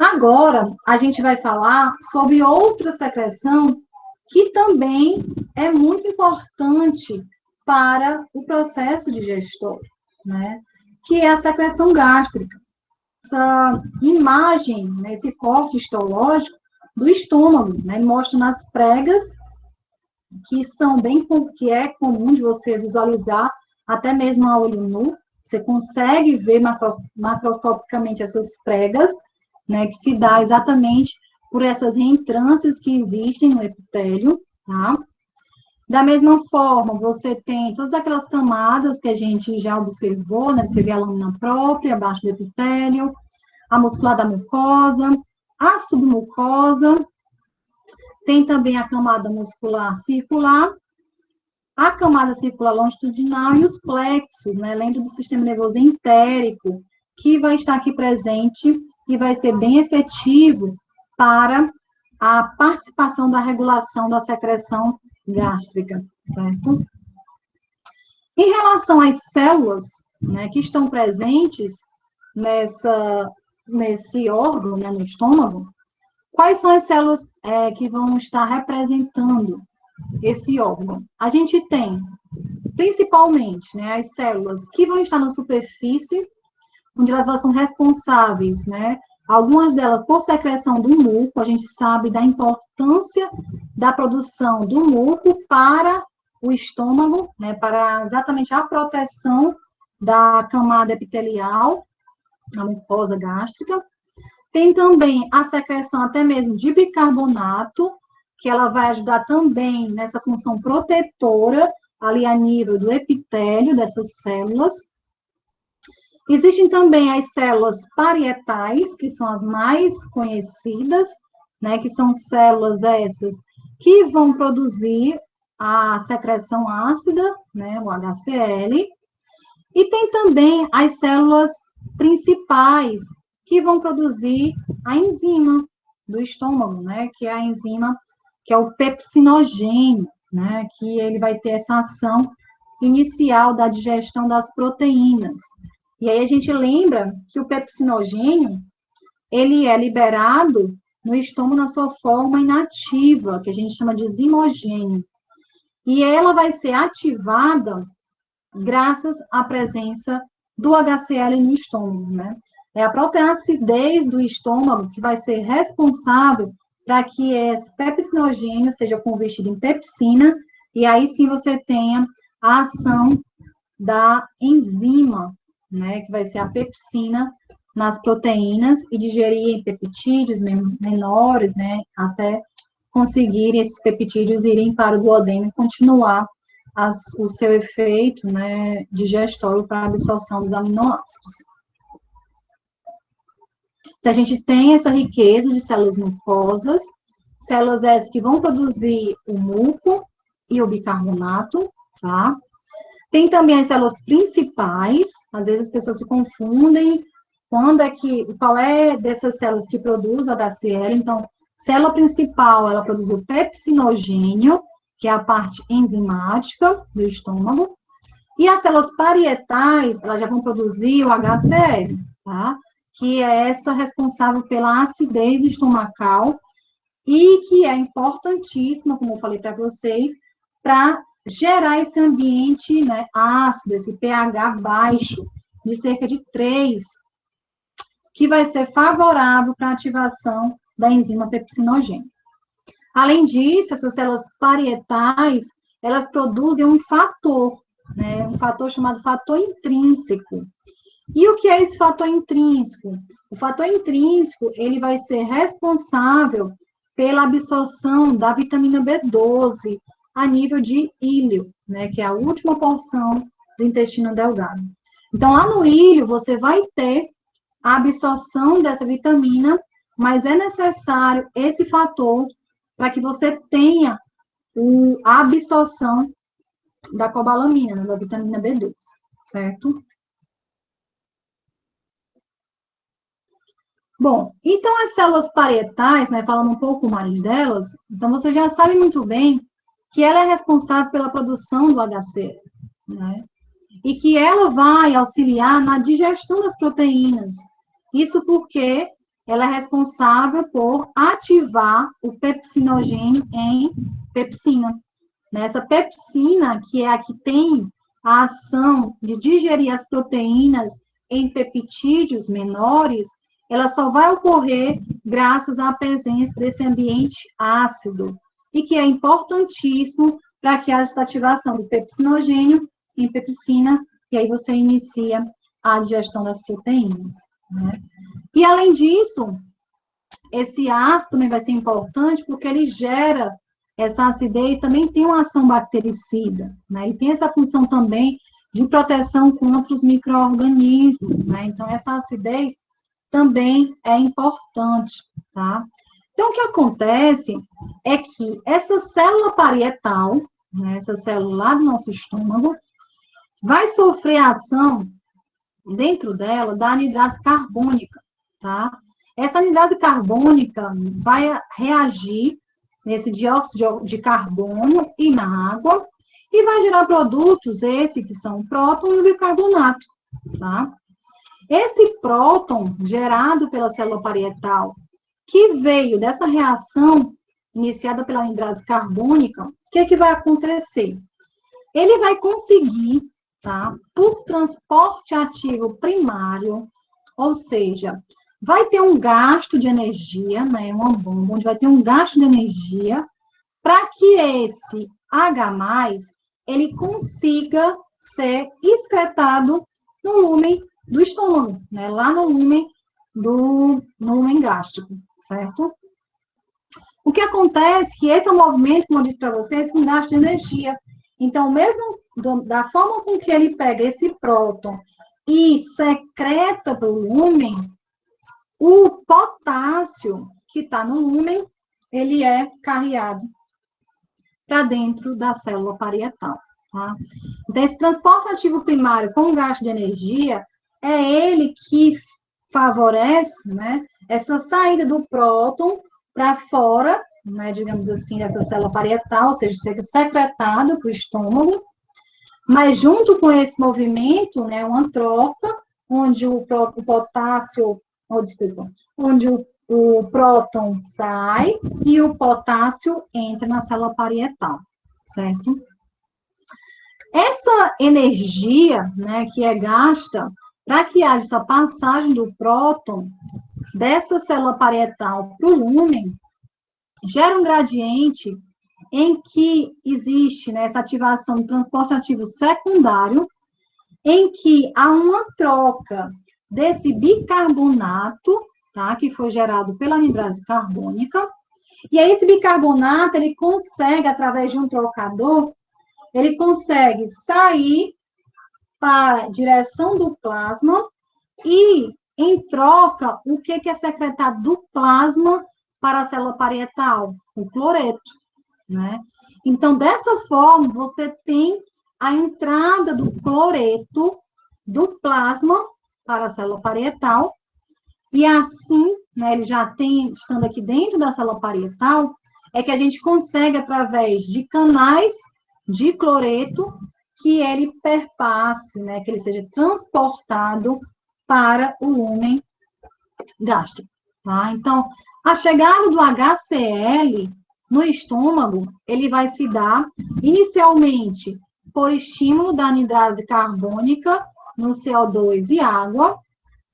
Agora, a gente vai falar sobre outra secreção que também é muito importante para o processo digestório, né? Que é a secreção gástrica. Essa imagem, né, esse corte histológico do estômago, né, mostra nas pregas, que é comum de você visualizar, até mesmo a olho nu, você consegue ver macroscopicamente essas pregas, né, que se dá exatamente por essas reentrâncias que existem no epitélio, tá? Da mesma forma, você tem todas aquelas camadas que a gente já observou, né? Você vê a lâmina própria, abaixo do epitélio, a muscular da mucosa, a submucosa, tem também a camada muscular circular, a camada circular longitudinal e os plexos, né? Lembra do sistema nervoso entérico, que vai estar aqui presente e vai ser bem efetivo para a participação da regulação da secreção gástrica, certo? Em relação às células, né, que estão presentes nesse órgão, né, no estômago, quais são as células que vão estar representando esse órgão? A gente tem, principalmente, né, as células que vão estar na superfície, onde elas são responsáveis, né, algumas delas por secreção do muco, a gente sabe da importância da produção do muco para o estômago, né, para exatamente a proteção da camada epitelial, a mucosa gástrica. Tem também a secreção até mesmo de bicarbonato, que ela vai ajudar também nessa função protetora, ali a nível do epitélio dessas células. Existem também as células parietais, que são as mais conhecidas, né, que são células essas que vão produzir a secreção ácida, né, o HCl, e tem também as células principais, que vão produzir a enzima do estômago, né, que é a enzima, que é o pepsinogênio, né, que ele vai ter essa ação inicial da digestão das proteínas. E aí a gente lembra que o pepsinogênio, ele é liberado no estômago na sua forma inativa, que a gente chama de zimogênio. E ela vai ser ativada graças à presença do HCl no estômago, né? É a própria acidez do estômago que vai ser responsável para que esse pepsinogênio seja convertido em pepsina, e aí sim você tenha a ação da enzima, né, que vai ser a pepsina nas proteínas e digerir peptídeos menores, né, até conseguir esses peptídeos irem para o duodeno e continuar o seu efeito, né, digestório para a absorção dos aminoácidos. Então, a gente tem essa riqueza de células mucosas, células essas que vão produzir o muco e o bicarbonato, tá? Tem também as células principais, às vezes as pessoas se confundem, qual é dessas células que produz o HCl. Então, célula principal, ela produz o pepsinogênio, que é a parte enzimática do estômago, e as células parietais, elas já vão produzir o HCl, tá? Que é essa responsável pela acidez estomacal e que é importantíssima, como eu falei para vocês, para gerar esse ambiente, né, ácido, esse pH baixo, de cerca de 3, que vai ser favorável para a ativação da enzima pepsinogênica. Além disso, essas células parietais, elas produzem um fator, né, um fator chamado fator intrínseco. E o que é esse fator intrínseco? O fator intrínseco, ele vai ser responsável pela absorção da vitamina B12 a nível de íleo, né, que é a última porção do intestino delgado. Então, lá no íleo, você vai ter a absorção dessa vitamina, mas é necessário esse fator para que você tenha a absorção da cobalamina, né, da vitamina B12, certo? Bom, então as células parietais, né, falando um pouco mais delas, então você já sabe muito bem que ela é responsável pela produção do HCl, né? E que ela vai auxiliar na digestão das proteínas. Isso porque ela é responsável por ativar o pepsinogênio em pepsina. Essa pepsina, que é a que tem a ação de digerir as proteínas em peptídeos menores, ela só vai ocorrer graças à presença desse ambiente ácido, e que é importantíssimo para que haja essa ativação do pepsinogênio em pepsina, e aí você inicia a digestão das proteínas, né? E, além disso, esse ácido também vai ser importante porque ele gera essa acidez, também tem uma ação bactericida, né? E tem essa função também de proteção contra os micro-organismos, né? Então, essa acidez também é importante, tá? Então, o que acontece é que essa célula parietal, né, essa célula lá do nosso estômago, vai sofrer a ação dentro dela da anidrase carbônica, tá? Essa anidrase carbônica vai reagir nesse dióxido de carbono e na água e vai gerar produtos, esse que são o próton e o bicarbonato, tá? Esse próton gerado pela célula parietal, que veio dessa reação iniciada pela anidrase carbônica, o que vai acontecer? Ele vai conseguir, tá, por transporte ativo primário, ou seja, vai ter um gasto de energia, né, uma bomba onde vai ter um gasto de energia para que esse H+, ele consiga ser excretado no lúmen do estômago, né, lá no lúmen gástrico, certo? O que acontece é que esse é um movimento, como eu disse para vocês, com gasto de energia. Então, mesmo da forma com que ele pega esse próton e secreta para o lúmen, o potássio que está no lúmen, ele é carreado para dentro da célula parietal, tá? Então, esse transporte ativo primário com gasto de energia é ele que favorece, né, essa saída do próton para fora, né, digamos assim, dessa célula parietal, ou seja, ser secretado para o estômago, mas junto com esse movimento, né, uma troca, onde o potássio, onde o próton sai e o potássio entra na célula parietal, certo? Essa energia, né, que é gasta para que haja essa passagem do próton dessa célula parietal para o lúmen, gera um gradiente em que existe, né, essa ativação do transporte ativo secundário, em que há uma troca desse bicarbonato, tá, que foi gerado pela anidrase carbônica, e aí esse bicarbonato, ele consegue, através de um trocador, ele consegue sair para a direção do plasma e, em troca, o que é secretado do plasma para a célula parietal? O cloreto, né? Então, dessa forma, você tem a entrada do cloreto do plasma para a célula parietal, e assim, né, ele já tem, estando aqui dentro da célula parietal, é que a gente consegue, através de canais de cloreto, que ele perpasse, né, que ele seja transportado para o lúmen gástrico, tá? Então, a chegada do HCl no estômago, ele vai se dar inicialmente por estímulo da anidrase carbônica no CO2 e água,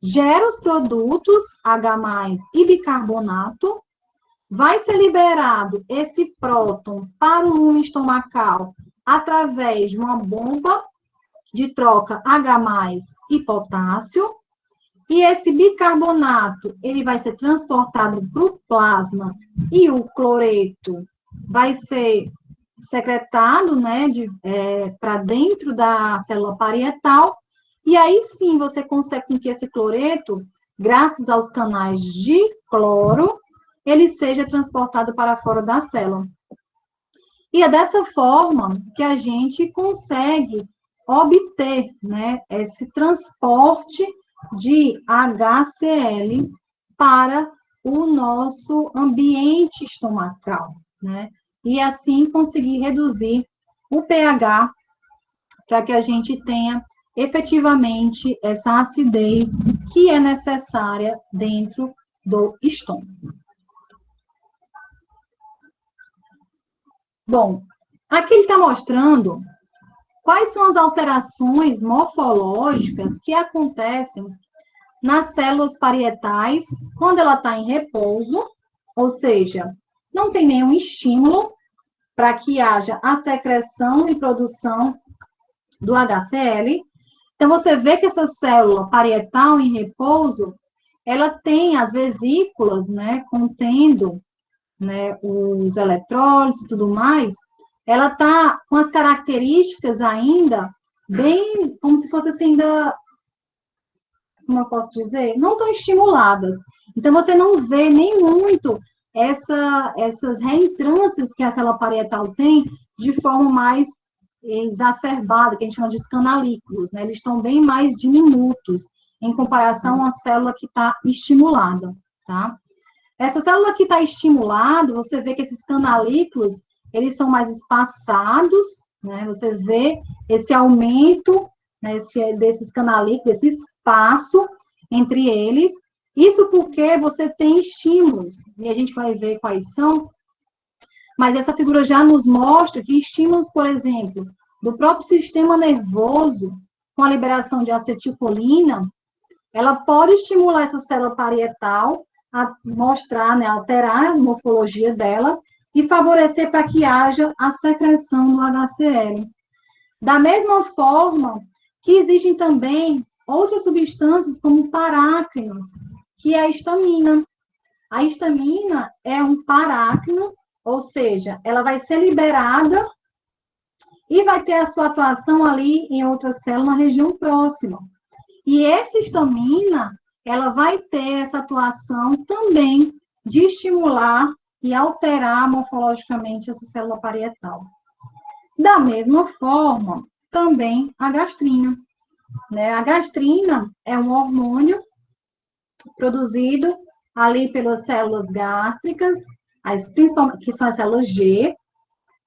gera os produtos H+ e bicarbonato, vai ser liberado esse próton para o lúmen estomacal através de uma bomba de troca H+ e potássio, e esse bicarbonato, ele vai ser transportado para o plasma e o cloreto vai ser secretado, né, para dentro da célula parietal, e aí sim você consegue que esse cloreto, graças aos canais de cloro, ele seja transportado para fora da célula. E é dessa forma que a gente consegue obter, né, esse transporte de HCl para o nosso ambiente estomacal, né? E assim conseguir reduzir o pH para que a gente tenha efetivamente essa acidez que é necessária dentro do estômago. Bom, aqui ele está mostrando quais são as alterações morfológicas que acontecem nas células parietais quando ela está em repouso, ou seja, não tem nenhum estímulo para que haja a secreção e produção do HCl. Então, você vê que essa célula parietal em repouso, ela tem as vesículas, né, contendo, né, os eletrólitos e tudo mais, ela está com as características ainda bem, como se fosse assim, ainda, como eu posso dizer, não tão estimuladas. Então, você não vê nem muito essas reentrâncias que a célula parietal tem de forma mais exacerbada, que a gente chama de escanalículos, né? Eles estão bem mais diminutos em comparação à célula que está estimulada, tá? Essa célula que está estimulada, você vê que esses canalículos, eles são mais espaçados, né? Você vê esse aumento, né, desses canalículos, esse espaço entre eles. Isso porque você tem estímulos, e a gente vai ver quais são, mas essa figura já nos mostra que estímulos, por exemplo, do próprio sistema nervoso, com a liberação de acetilcolina, ela pode estimular essa célula parietal a mostrar, né, alterar a morfologia dela e favorecer para que haja a secreção do HCl. Da mesma forma que existem também outras substâncias como paráquinos, que é a histamina. A histamina é um paráquino, ou seja, ela vai ser liberada e vai ter a sua atuação ali em outra célula na região próxima. E essa histamina, ela vai ter essa atuação também de estimular e alterar morfologicamente essa célula parietal. Da mesma forma, também a gastrina, né? A gastrina é um hormônio produzido ali pelas células gástricas, principalmente, que são as células G,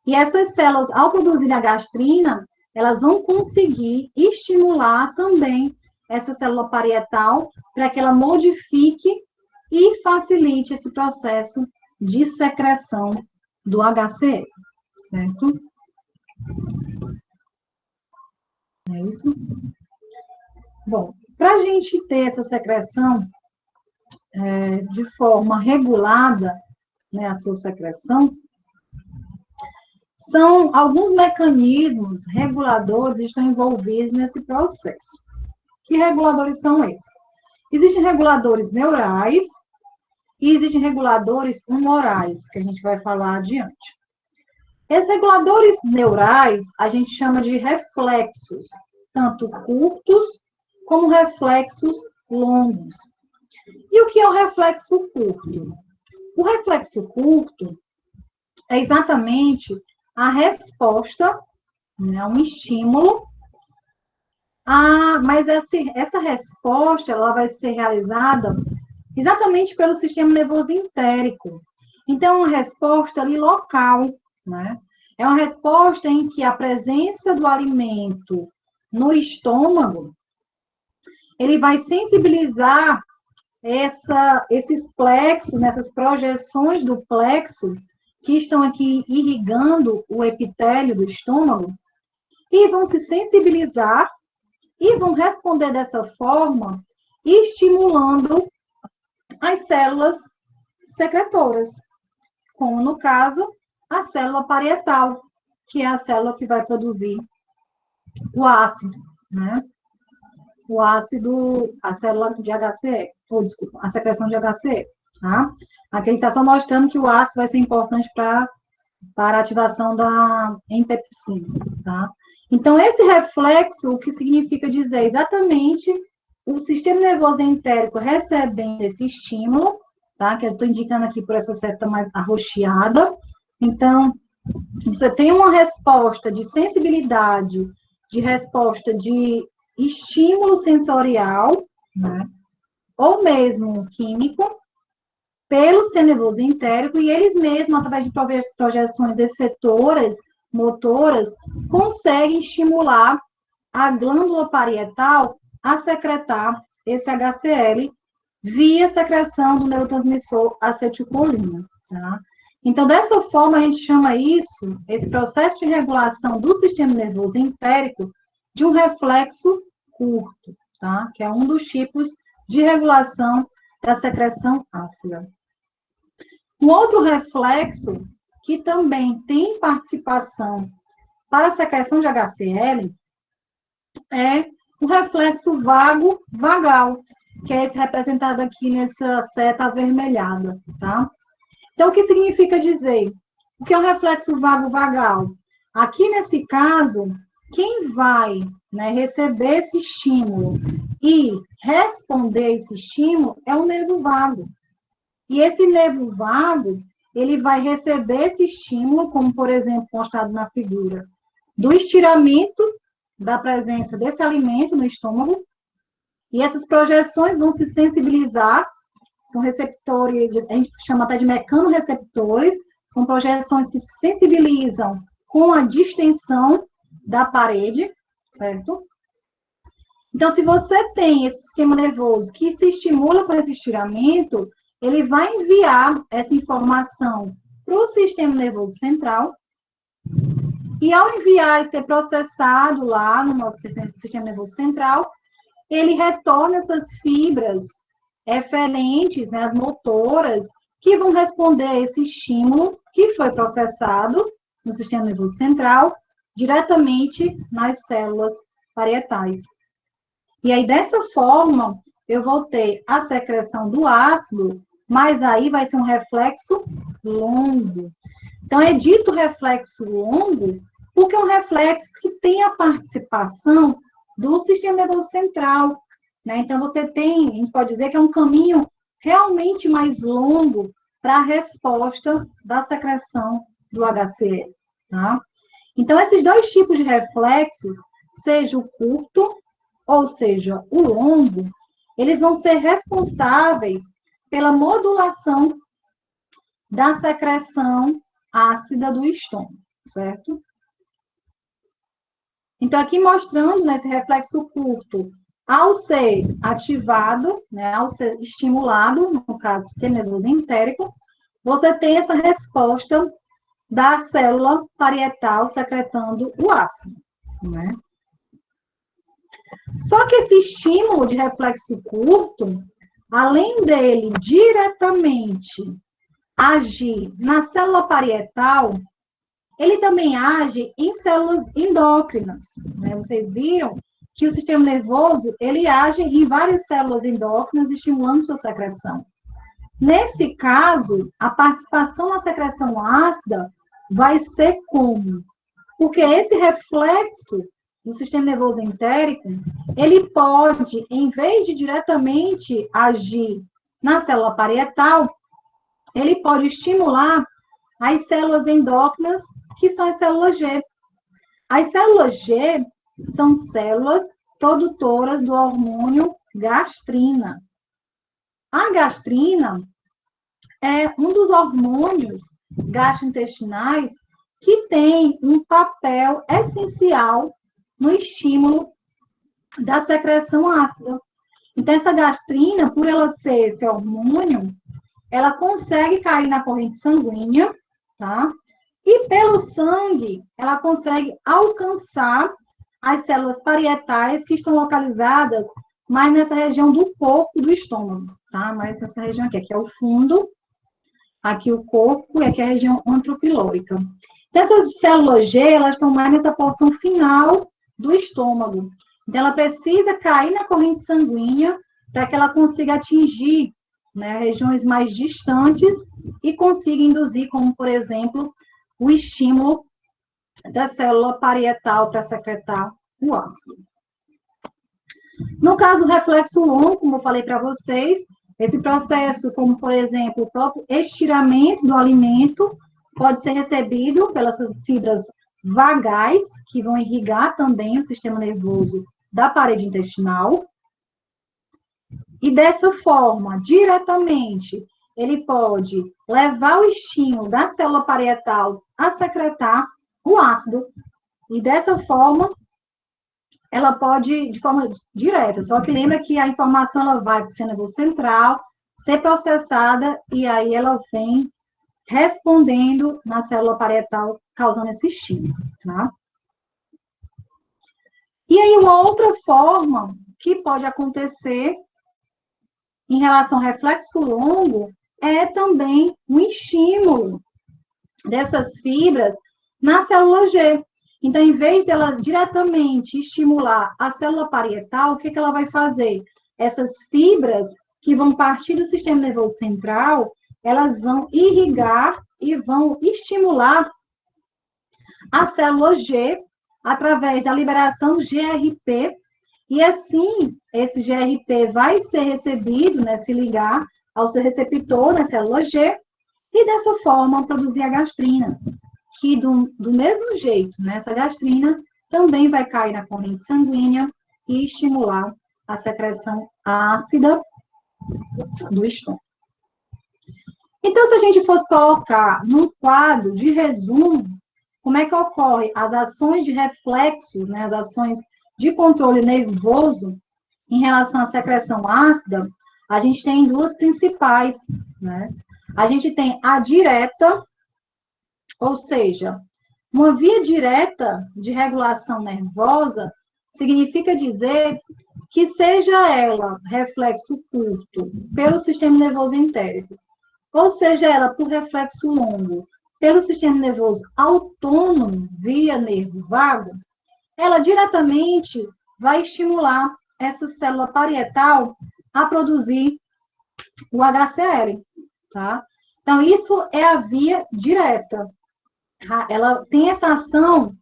e essas células, ao produzir a gastrina, elas vão conseguir estimular também essa célula parietal para que ela modifique e facilite esse processo de secreção do HCl, certo? É isso? Bom, para a gente ter essa secreção de forma regulada, né, a sua secreção, são alguns mecanismos reguladores que estão envolvidos nesse processo. Que reguladores são esses? Existem reguladores neurais e existem reguladores humorais, que a gente vai falar adiante. Esses reguladores neurais, a gente chama de reflexos, tanto curtos como reflexos longos. E o que é o reflexo curto? O reflexo curto é exatamente a resposta, né, um estímulo, mas essa resposta ela vai ser realizada exatamente pelo sistema nervoso entérico. Então, é uma resposta ali local, né? É uma resposta em que a presença do alimento no estômago, ele vai sensibilizar esses plexos, nessas projeções do plexo, que estão aqui irrigando o epitélio do estômago, e vão se sensibilizar e vão responder dessa forma, estimulando as células secretoras, como no caso, a célula parietal, que é a célula que vai produzir o ácido, né? O ácido, a célula de HCl, desculpa, a secreção de HCl, tá? Aqui ele está só mostrando que o ácido vai ser importante para a ativação da empepsina, tá? Então, esse reflexo, o que significa dizer exatamente o sistema nervoso entérico recebendo esse estímulo, tá? Que eu estou indicando aqui por essa seta mais arroxeada. Então, você tem uma resposta de sensibilidade, de resposta de estímulo sensorial, né? Ou mesmo químico, pelo sistema nervoso entérico, e eles mesmos, através de projeções efetoras, motoras, conseguem estimular a glândula parietal a secretar esse HCl via secreção do neurotransmissor acetilcolina, tá? Então, dessa forma, a gente chama isso, esse processo de regulação do sistema nervoso entérico, de um reflexo curto, tá? Que é um dos tipos de regulação da secreção ácida. Um outro reflexo que também tem participação para a secreção de HCl é o reflexo vago-vagal, que é esse representado aqui nessa seta avermelhada, tá? Então, o que significa dizer? O que é um reflexo vago-vagal? Aqui, nesse caso, quem vai, né, receber esse estímulo e responder esse estímulo é o nervo vago. E esse nervo vago, ele vai receber esse estímulo, como, por exemplo, mostrado na figura, do estiramento da presença desse alimento no estômago, e essas projeções vão se sensibilizar, são receptores, a gente chama até de mecanorreceptores, são projeções que se sensibilizam com a distensão da parede, certo? Então, se você tem esse sistema nervoso que se estimula com esse estiramento, ele vai enviar essa informação para o sistema nervoso central, e ao enviar e ser processado lá no nosso sistema nervoso central, ele retorna essas fibras eferentes, né, as motoras, que vão responder a esse estímulo que foi processado no sistema nervoso central, diretamente nas células parietais. E aí, dessa forma, eu vou ter a secreção do ácido, mas aí vai ser um reflexo longo. Então, é dito reflexo longo porque é um reflexo que tem a participação do sistema nervoso central, né? Então, você tem, a gente pode dizer que é um caminho realmente mais longo para a resposta da secreção do HCl, tá? Então, esses dois tipos de reflexos, seja o curto, ou seja, o longo, eles vão ser responsáveis pela modulação da secreção ácida do estômago, certo? Então, aqui mostrando nesse reflexo curto, ao ser ativado, né, ao ser estimulado, no caso, sistema nervoso entérico, você tem essa resposta da célula parietal secretando o ácido, né? Só que esse estímulo de reflexo curto, além dele diretamente agir na célula parietal, ele também age em células endócrinas, né? Vocês viram que o sistema nervoso, ele age em várias células endócrinas, estimulando sua secreção. Nesse caso, a participação na secreção ácida vai ser como? Porque esse reflexo do sistema nervoso entérico, ele pode, em vez de diretamente agir na célula parietal, ele pode estimular as células endócrinas, que são as células G. As células G são células produtoras do hormônio gastrina. A gastrina é um dos hormônios gastrointestinais que tem um papel essencial no estímulo da secreção ácida. Então, essa gastrina, por ela ser esse hormônio, ela consegue cair na corrente sanguínea, tá? E pelo sangue, ela consegue alcançar as células parietais que estão localizadas mais nessa região do corpo do estômago, tá? Mais nessa região aqui é o fundo, aqui o corpo e aqui a região antropilórica. Então, essas células G, elas estão mais nessa porção final do estômago. Então, ela precisa cair na corrente sanguínea para que ela consiga atingir, né, regiões mais distantes e consiga induzir, como, por exemplo, o estímulo da célula parietal para secretar o ácido. No caso do reflexo longo, como eu falei para vocês, esse processo, como, por exemplo, o próprio estiramento do alimento, pode ser recebido pelas fibras vagais, que vão irrigar também o sistema nervoso da parede intestinal. E dessa forma, diretamente, ele pode levar o estímulo da célula parietal a secretar o ácido. E dessa forma, ela pode, de forma direta, só que lembra que a informação ela vai para o sistema nervoso central, ser processada, e aí ela vem respondendo na célula parietal, causando esse estímulo, tá? E aí, uma outra forma que pode acontecer em relação ao reflexo longo é também um estímulo dessas fibras na célula G. Então, em vez dela diretamente estimular a célula parietal, o que ela vai fazer? Essas fibras que vão partir do sistema nervoso central, elas vão irrigar e vão estimular a célula G através da liberação do GRP, e assim, esse GRP vai ser recebido, né, se ligar ao seu receptor na célula G, e dessa forma produzir a gastrina, que do mesmo jeito, né, essa gastrina também vai cair na corrente sanguínea e estimular a secreção ácida do estômago. Então, se a gente fosse colocar num quadro de resumo, como é que ocorre as ações de reflexos, né, as ações de controle nervoso em relação à secreção ácida, a gente tem duas principais, né? A gente tem a direta, ou seja, uma via direta de regulação nervosa significa dizer que seja ela reflexo curto pelo sistema nervoso entérico, ou seja ela por reflexo longo pelo sistema nervoso autônomo via nervo vago, ela diretamente vai estimular essa célula parietal a produzir o HCl, tá? Então, isso é a via direta. Ela tem essa ação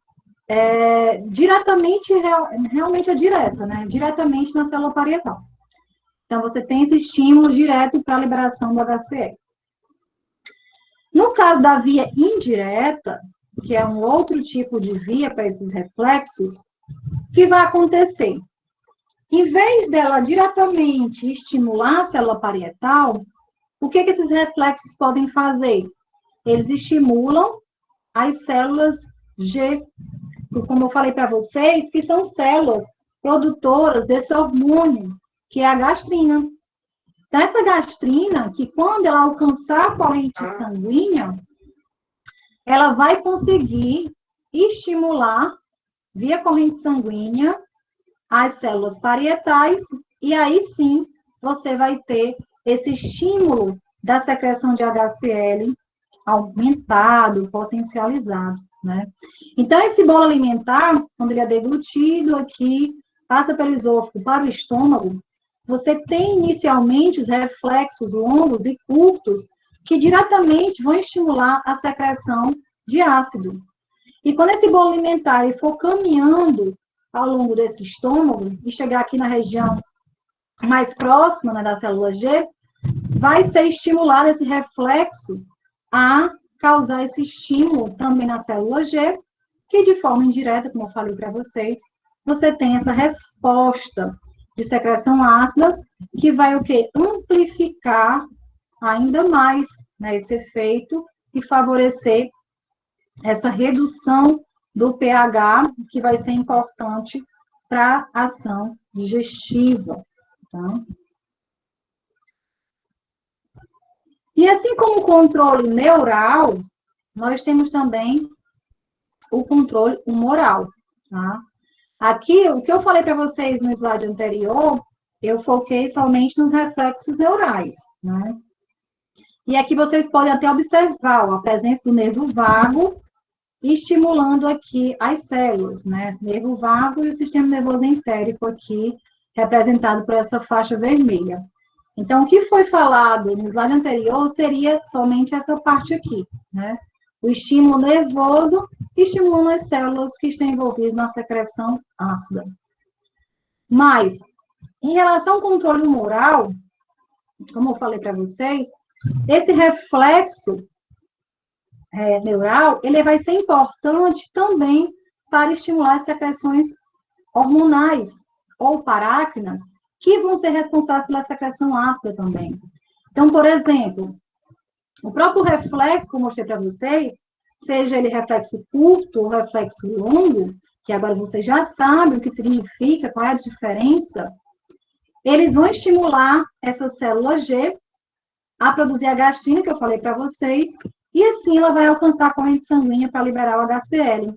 diretamente, realmente é direta, né? Diretamente na célula parietal. Então, você tem esse estímulo direto para a liberação do HCl. No caso da via indireta, que é um outro tipo de via para esses reflexos, o que vai acontecer? Em vez dela diretamente estimular a célula parietal, o que esses reflexos podem fazer? Eles estimulam as células G, como eu falei para vocês, que são células produtoras desse hormônio, que é a gastrina. Então, essa gastrina, que quando ela alcançar a corrente sanguínea, ela vai conseguir estimular, via corrente sanguínea, as células parietais, e aí sim você vai ter esse estímulo da secreção de HCl aumentado, potencializado, né? Então, esse bolo alimentar, quando ele é deglutido aqui, passa pelo esôfago para o estômago, você tem inicialmente os reflexos longos e curtos que diretamente vão estimular a secreção de ácido. E quando esse bolo alimentar ele for caminhando ao longo desse estômago e chegar aqui na região mais próxima, né, da célula G, vai ser estimulado esse reflexo a causar esse estímulo também na célula G, que de forma indireta, como eu falei para vocês, você tem essa resposta de secreção ácida, que vai o quê? Amplificar ainda mais, né, esse efeito e favorecer essa redução do pH, que vai ser importante para a ação digestiva, tá? E assim como o controle neural, nós temos também o controle humoral, tá? Aqui, o que eu falei para vocês no slide anterior, eu foquei somente nos reflexos neurais, né? E aqui vocês podem até observar a presença do nervo vago, estimulando aqui as células, né? O nervo vago e o sistema nervoso entérico aqui, representado por essa faixa vermelha. Então, o que foi falado no slide anterior seria somente essa parte aqui, né? O estímulo nervoso estimula as células que estão envolvidas na secreção ácida. Mas, em relação ao controle humoral, como eu falei para vocês, esse reflexo neural, ele vai ser importante também para estimular as secreções hormonais ou parácrinas, que vão ser responsáveis pela secreção ácida também. Então, por exemplo, o próprio reflexo, como eu mostrei para vocês, seja ele reflexo curto ou reflexo longo, que agora você já sabe o que significa, qual é a diferença, eles vão estimular essa célula G a produzir a gastrina, que eu falei para vocês, e assim ela vai alcançar a corrente sanguínea para liberar o HCl.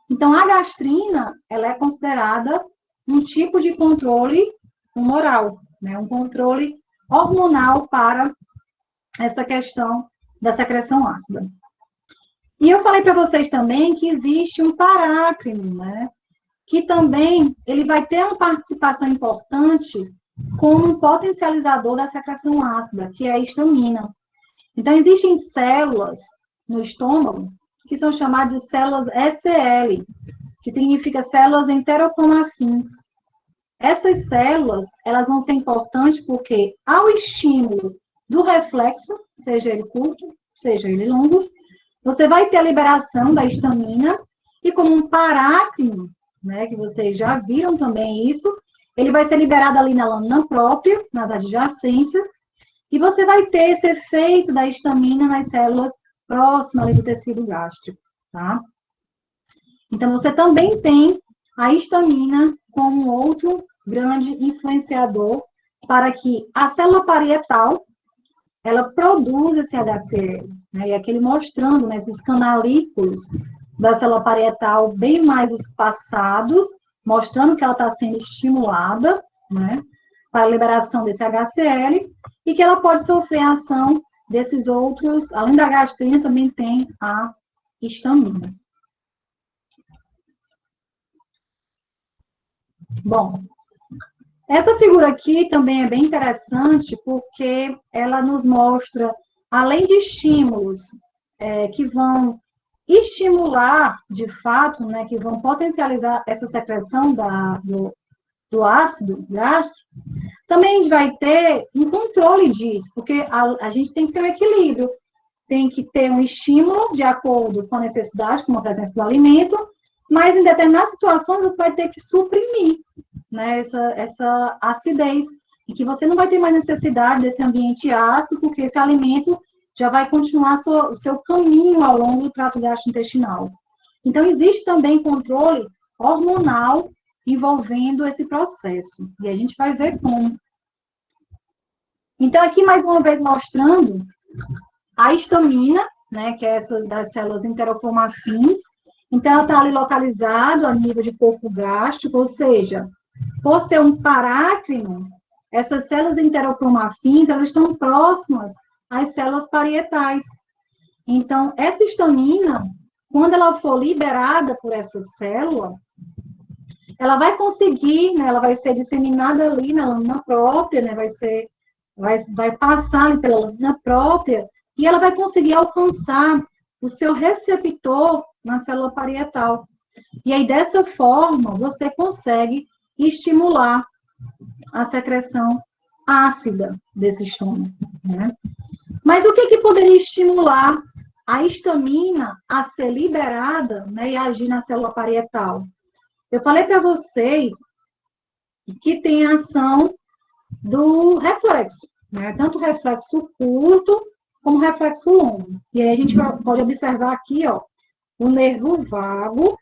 Então, a gastrina, ela é considerada um tipo de controle humoral, né? Um controle hormonal para essa questão da secreção ácida. E eu falei para vocês também que existe um parácrino, né? Que também ele vai ter uma participação importante como um potencializador da secreção ácida, que é a histamina. Então, existem células no estômago que são chamadas de células SL, que significa células enterocromafins. Essas células, elas vão ser importantes porque, ao estímulo do reflexo, seja ele curto, seja ele longo, você vai ter a liberação da histamina, e como um parácrino, né, que vocês já viram também isso, ele vai ser liberado ali na lâmina própria, nas adjacências, e você vai ter esse efeito da histamina nas células próximas ali do tecido gástrico, tá? Então, você também tem a histamina como outro grande influenciador para que a célula parietal, ela produza esse HCl, né? E aquele mostrando, né, esses canalículos da célula parietal bem mais espaçados, mostrando que ela está sendo estimulada, né, para a liberação desse HCl, e que ela pode sofrer a ação desses outros, além da gastrina, também tem a histamina. Bom, essa figura aqui também é bem interessante, porque ela nos mostra, além de estímulos que vão estimular, de fato, né, que vão potencializar essa secreção do ácido gástrico, também a gente vai ter um controle disso, porque a gente tem que ter um equilíbrio, tem que ter um estímulo de acordo com a necessidade, com a presença do alimento, mas em determinadas situações você vai ter que suprimir, né, essa acidez, e que você não vai ter mais necessidade desse ambiente ácido, porque esse alimento já vai continuar o seu caminho ao longo do trato gastrointestinal. Então, existe também controle hormonal envolvendo esse processo, e a gente vai ver como. Então, aqui mais uma vez mostrando a histamina, né, que é essa das células enterocromafins. Então, ela está ali localizado a nível de corpo gástrico, ou seja, por ser um parácrino, essas células enterocromafins, elas estão próximas às células parietais. Então, essa histamina, quando ela for liberada por essa célula, ela vai conseguir, né, ela vai ser disseminada ali na lâmina própria, né, vai passar ali pela lâmina própria, e ela vai conseguir alcançar o seu receptor na célula parietal. E aí, dessa forma, você consegue estimular a secreção ácida desse estômago, né? Mas o que poderia estimular a histamina a ser liberada, né, e agir na célula parietal? Eu falei para vocês que tem a ação do reflexo, né? Tanto o reflexo curto como o reflexo longo. E aí a gente pode observar aqui, ó, o nervo vago,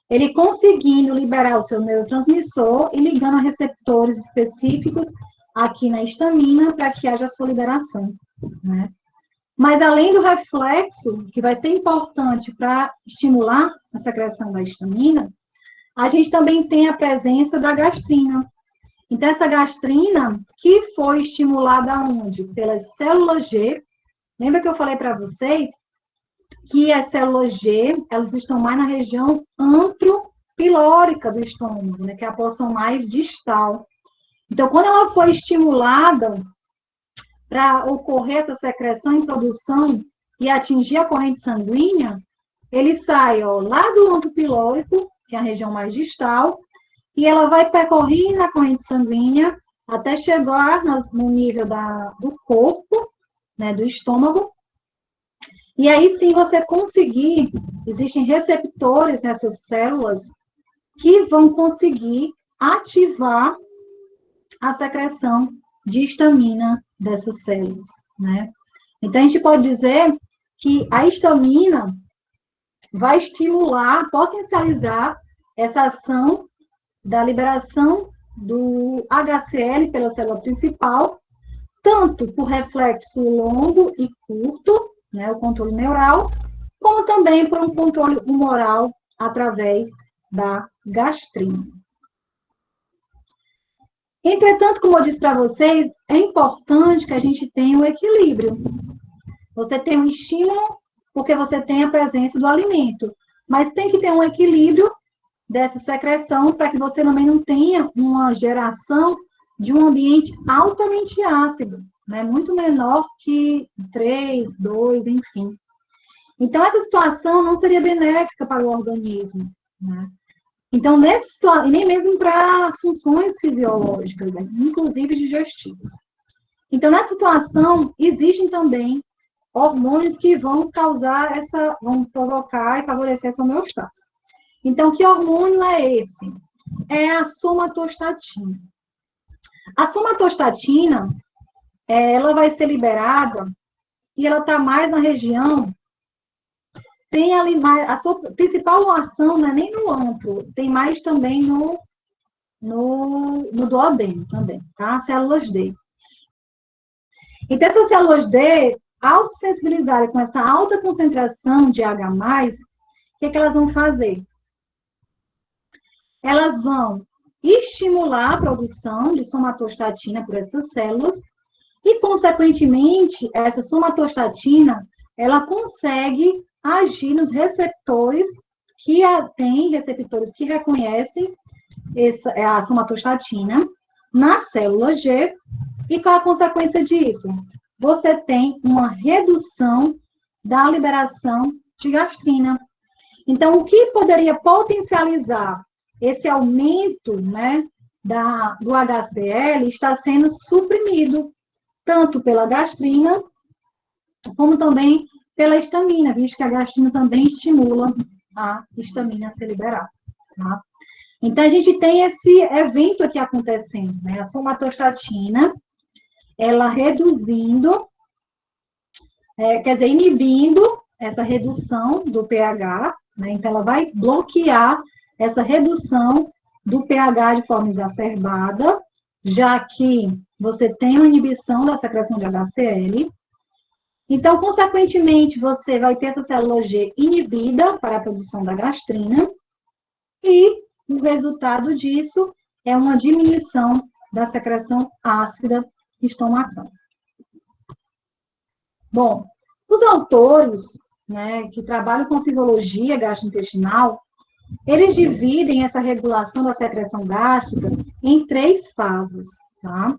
ele conseguindo liberar o seu neurotransmissor e ligando a receptores específicos aqui na histamina para que haja a sua liberação, né? Mas além do reflexo, que vai ser importante para estimular a secreção da histamina, a gente também tem a presença da gastrina. Então, essa gastrina, que foi estimulada onde? Pelas células G. Lembra que eu falei para vocês que as células G, elas estão mais na região antropilórica do estômago, né, que é a porção mais distal. Então, quando ela foi estimulada para ocorrer essa secreção e produção e atingir a corrente sanguínea, ele sai, ó, lá do antropilórico, que é a região mais distal, e ela vai percorrer na corrente sanguínea até chegar no nível do corpo, né, do estômago. E aí sim você conseguir, existem receptores nessas células que vão conseguir ativar a secreção de histamina dessas células, né? Então a gente pode dizer que a histamina, vai estimular, potencializar essa ação da liberação do HCl pela célula principal, tanto por reflexo longo e curto, né, o controle neural, como também por um controle humoral através da gastrina. Entretanto, como eu disse para vocês, é importante que a gente tenha um equilíbrio. Você tem um estímulo porque você tem a presença do alimento, mas tem que ter um equilíbrio dessa secreção para que você também não tenha uma geração de um ambiente altamente ácido, né? Muito menor que 3, 2, enfim. Então, essa situação não seria benéfica para o organismo, né? Então, e nem mesmo para as funções fisiológicas, né? Inclusive digestivas. Então, nessa situação, existem também hormônios que vão vão provocar e favorecer essa homeostase. Então, que hormônio é esse? É a somatostatina. A somatostatina, ela vai ser liberada e ela está mais na região, tem ali mais, a sua principal ação não é nem no antro, tem mais também no duodeno também, tá? Células D. Então, essas células D, ao se sensibilizarem com essa alta concentração de H+, o que elas vão fazer? Elas vão estimular a produção de somatostatina por essas células e, consequentemente, essa somatostatina, ela consegue agir nos receptores tem receptores que reconhecem a somatostatina na célula G. E qual a consequência disso? Você tem uma redução da liberação de gastrina. Então, o que poderia potencializar esse aumento, né, do HCl está sendo suprimido, tanto pela gastrina, como também pela histamina, visto que a gastrina também estimula a histamina a ser liberada. Tá? Então, a gente tem esse evento aqui acontecendo, né? A somatostatina, ela reduzindo, quer dizer, inibindo essa redução do pH, né? Então, ela vai bloquear essa redução do pH de forma exacerbada, já que você tem uma inibição da secreção de HCl. Então, consequentemente, você vai ter essa célula G inibida para a produção da gastrina, e o resultado disso é uma diminuição da secreção ácida estomacal. Bom, os autores, né, que trabalham com fisiologia gastrointestinal, eles dividem essa regulação da secreção gástrica em 3 fases, tá?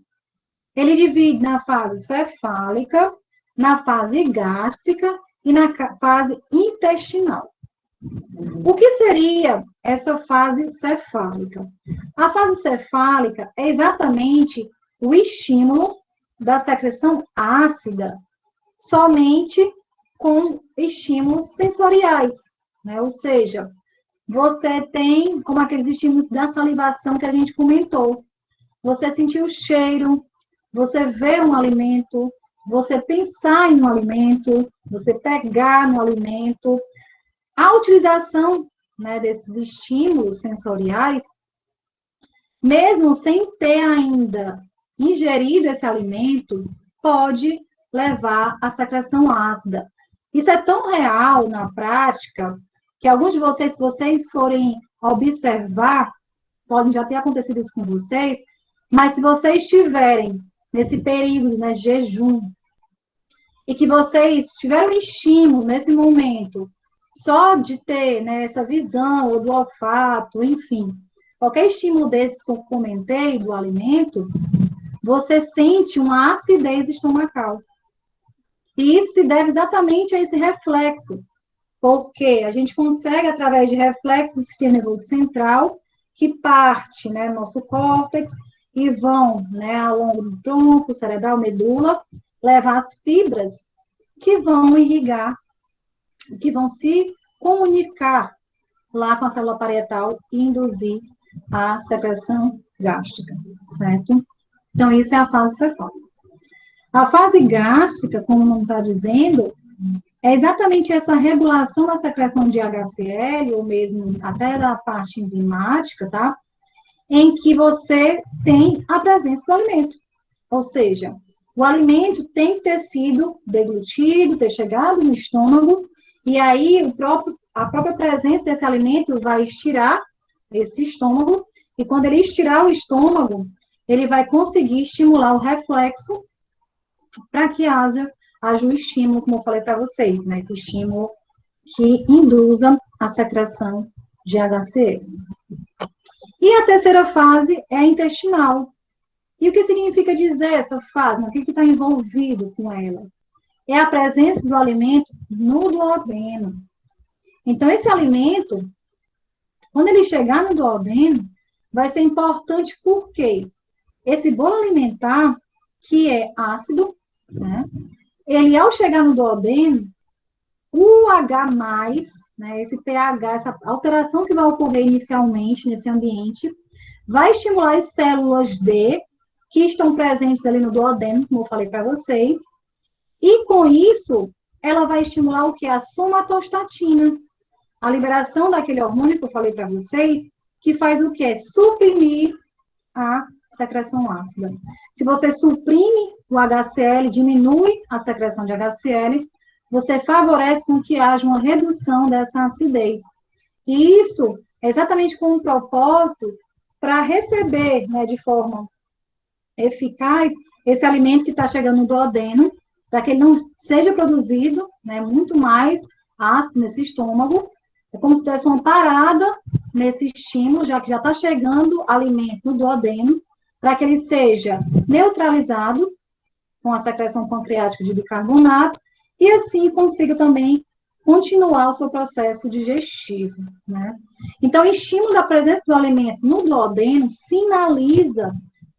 Ele divide na fase cefálica, na fase gástrica e na fase intestinal. O que seria essa fase cefálica? A fase cefálica é exatamente o estímulo da secreção ácida somente com estímulos sensoriais, né? Ou seja, você tem como aqueles estímulos da salivação que a gente comentou. Você sentir o cheiro, você ver um alimento, você pensar em um alimento, você pegar no alimento. A utilização, né, desses estímulos sensoriais, mesmo sem ter ainda ingerido esse alimento, pode levar à secreção ácida. Isso é tão real na prática que alguns de vocês, se vocês forem observar, podem já ter acontecido isso com vocês, mas se vocês estiverem nesse período, né, de jejum, e que vocês tiveram estímulo nesse momento, só de ter, né, essa visão, ou do olfato, enfim, qualquer estímulo desses que eu comentei do alimento, você sente uma acidez estomacal. E isso se deve exatamente a esse reflexo, porque a gente consegue, através de reflexos do sistema nervoso central, que parte, né, nosso córtex, e vão, né, ao longo do tronco, cerebral, medula, levar as fibras que vão irrigar, que vão se comunicar lá com a célula parietal e induzir a secreção gástrica, certo? Então, isso é a fase cefálica. A fase gástrica, como não está dizendo, é exatamente essa regulação da secreção de HCl, ou mesmo até da parte enzimática, tá? Em que você tem a presença do alimento. Ou seja, o alimento tem que ter sido deglutido, ter chegado no estômago, e aí a própria presença desse alimento vai estirar esse estômago, e quando ele estirar o estômago, ele vai conseguir estimular o reflexo para que haja o estímulo, como eu falei para vocês, né? Esse estímulo que induza a secreção de HCl. E a terceira fase é a intestinal. E o que significa dizer essa fase? O que está envolvido com ela? É a presença do alimento no duodeno. Então, esse alimento, quando ele chegar no duodeno, vai ser importante porque esse bolo alimentar, que é ácido, né? Ele, ao chegar no duodeno, o H+, né, esse pH, essa alteração que vai ocorrer inicialmente nesse ambiente, vai estimular as células D, que estão presentes ali no duodeno, como eu falei para vocês, e com isso, ela vai estimular o que? A somatostatina, a liberação daquele hormônio que eu falei para vocês, que faz o quê? Suprimir a secreção ácida. Se você suprime o HCl, diminui a secreção de HCl, você favorece com que haja uma redução dessa acidez. E isso é exatamente com o propósito para receber, né, de forma eficaz esse alimento que está chegando no duodeno, para que ele não seja produzido, né, muito mais ácido nesse estômago. É como se desse uma parada nesse estímulo, já que já está chegando alimento no duodeno, para que ele seja neutralizado com a secreção pancreática de bicarbonato e assim consiga também continuar o seu processo digestivo, né? Então, o estímulo da presença do alimento no duodeno sinaliza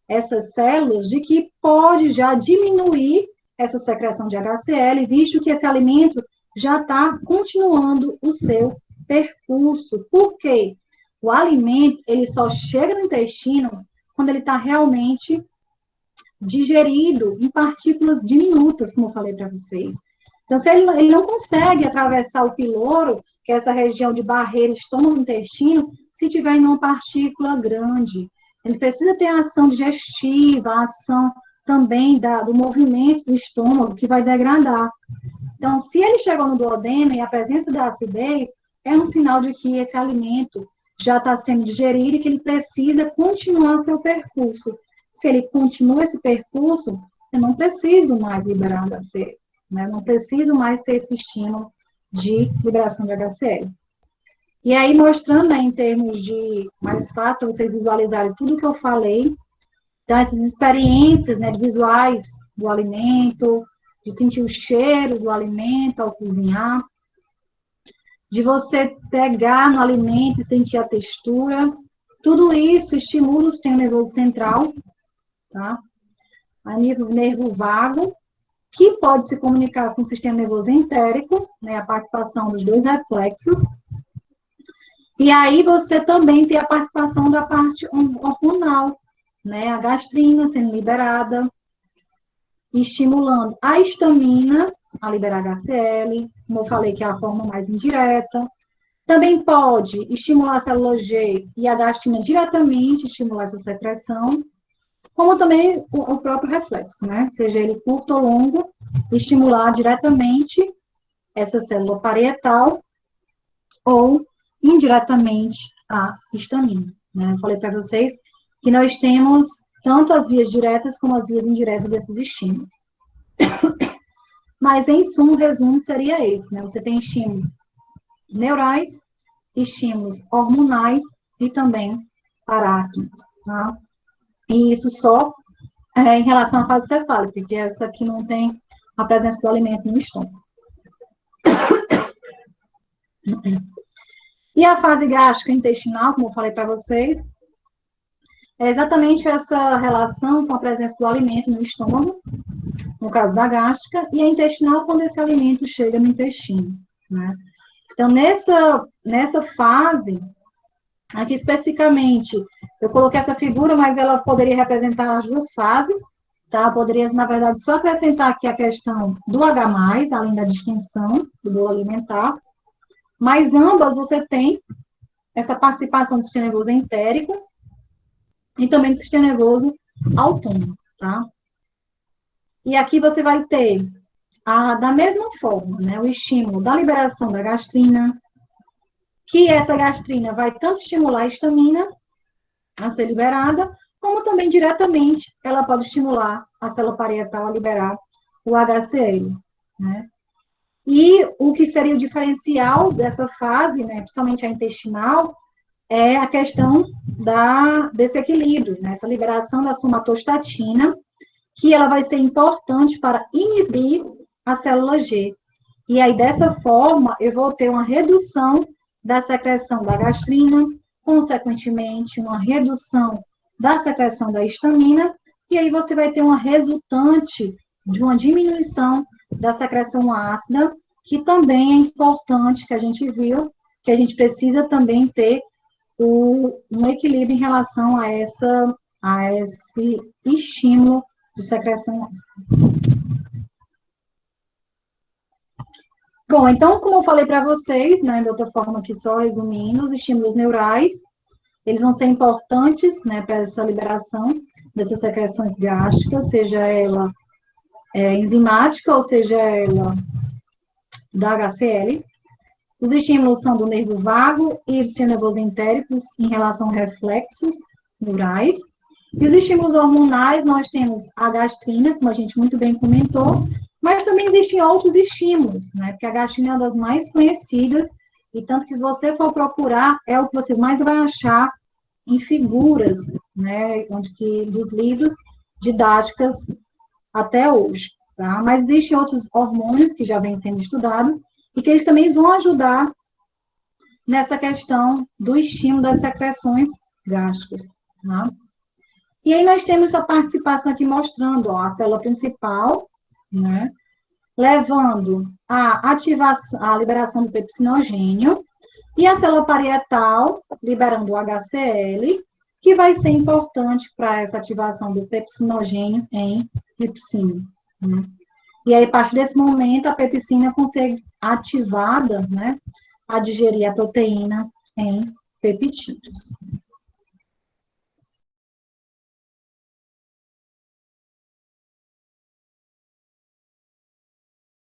essas células de que pode já diminuir essa secreção de HCl, visto que esse alimento já está continuando o seu percurso. Por quê? O alimento, ele só chega no intestino quando ele está realmente digerido em partículas diminutas, como eu falei para vocês. Então, se ele não consegue atravessar o piloro, que é essa região de barreira estômago-intestino, se tiver em uma partícula grande. Ele precisa ter a ação digestiva, a ação também do movimento do estômago, que vai degradar. Então, se ele chegou no duodeno e a presença da acidez, é um sinal de que esse alimento já está sendo digerido e que ele precisa continuar seu percurso. Se ele continua esse percurso, eu não preciso mais liberar HCl, né? Não preciso mais ter esse estímulo de liberação de HCl. E aí, mostrando, né, em termos de mais fácil, para vocês visualizarem tudo que eu falei, então, essas experiências, né, de visuais do alimento, de sentir o cheiro do alimento ao cozinhar, de você pegar no alimento e sentir a textura, tudo isso estimula o sistema nervoso central, tá? A nível nervo vago, que pode se comunicar com o sistema nervoso entérico, né, a participação dos dois reflexos. E aí você também tem a participação da parte hormonal, né, a gastrina sendo liberada, estimulando a histamina a liberar HCl, como eu falei que é a forma mais indireta. Também pode estimular a célula G e a gastrina diretamente estimular essa secreção, como também o próprio reflexo, né? Seja ele curto ou longo, estimular diretamente essa célula parietal ou indiretamente a histamina, né? Eu falei para vocês que nós temos tanto as vias diretas como as vias indiretas desses estímulos. Mas, em suma, o resumo seria esse, né? Você tem estímulos neurais, estímulos hormonais e também paráquinos, tá? E isso só em relação à fase cefálica, que é essa que não tem a presença do alimento no estômago. E a fase gástrica intestinal, como eu falei para vocês, é exatamente essa relação com a presença do alimento no estômago, no caso da gástrica, e a intestinal quando esse alimento chega no intestino, né? Então, nessa fase, aqui especificamente, eu coloquei essa figura, mas ela poderia representar as duas fases, tá? Poderia, na verdade, só acrescentar aqui a questão do H+, além da distensão do bolo alimentar, mas ambas você tem essa participação do sistema nervoso entérico e também do sistema nervoso autônomo, tá? E aqui você vai ter, da mesma forma, né, o estímulo da liberação da gastrina, que essa gastrina vai tanto estimular a histamina a ser liberada, como também diretamente ela pode estimular a célula parietal a liberar o HCl, né? E o que seria o diferencial dessa fase, né, principalmente a intestinal, é a questão desse equilíbrio, né, essa liberação da somatostatina, que ela vai ser importante para inibir a célula G. E aí, dessa forma, eu vou ter uma redução da secreção da gastrina, consequentemente, uma redução da secreção da histamina, e aí você vai ter uma resultante de uma diminuição da secreção ácida, que também é importante, que a gente viu, que a gente precisa também ter um equilíbrio em relação a esse estímulo de secreção ácida. Bom, então, como eu falei para vocês, né, de outra forma aqui só resumindo, os estímulos neurais, eles vão ser importantes, né, para essa liberação dessas secreções gástricas, seja ela enzimática ou seja ela da HCl. Os estímulos são do nervo vago e do sistema nervoso entérico em relação a reflexos neurais. E os estímulos hormonais, nós temos a gastrina, como a gente muito bem comentou, mas também existem outros estímulos, né? Porque a gastrina é uma das mais conhecidas, e tanto que se você for procurar, é o que você mais vai achar em figuras, né? Dos livros didáticas até hoje, tá? Mas existem outros hormônios que já vêm sendo estudados, e que eles também vão ajudar nessa questão do estímulo das secreções gástricas, tá? E aí nós temos a participação aqui mostrando, ó, a célula principal, né, levando a ativação, a liberação do pepsinogênio, e a célula parietal liberando o HCl, que vai ser importante para essa ativação do pepsinogênio em pepsina, né? E aí, a partir desse momento, a pepsina consegue ativada, né, a digerir a proteína em peptídeos.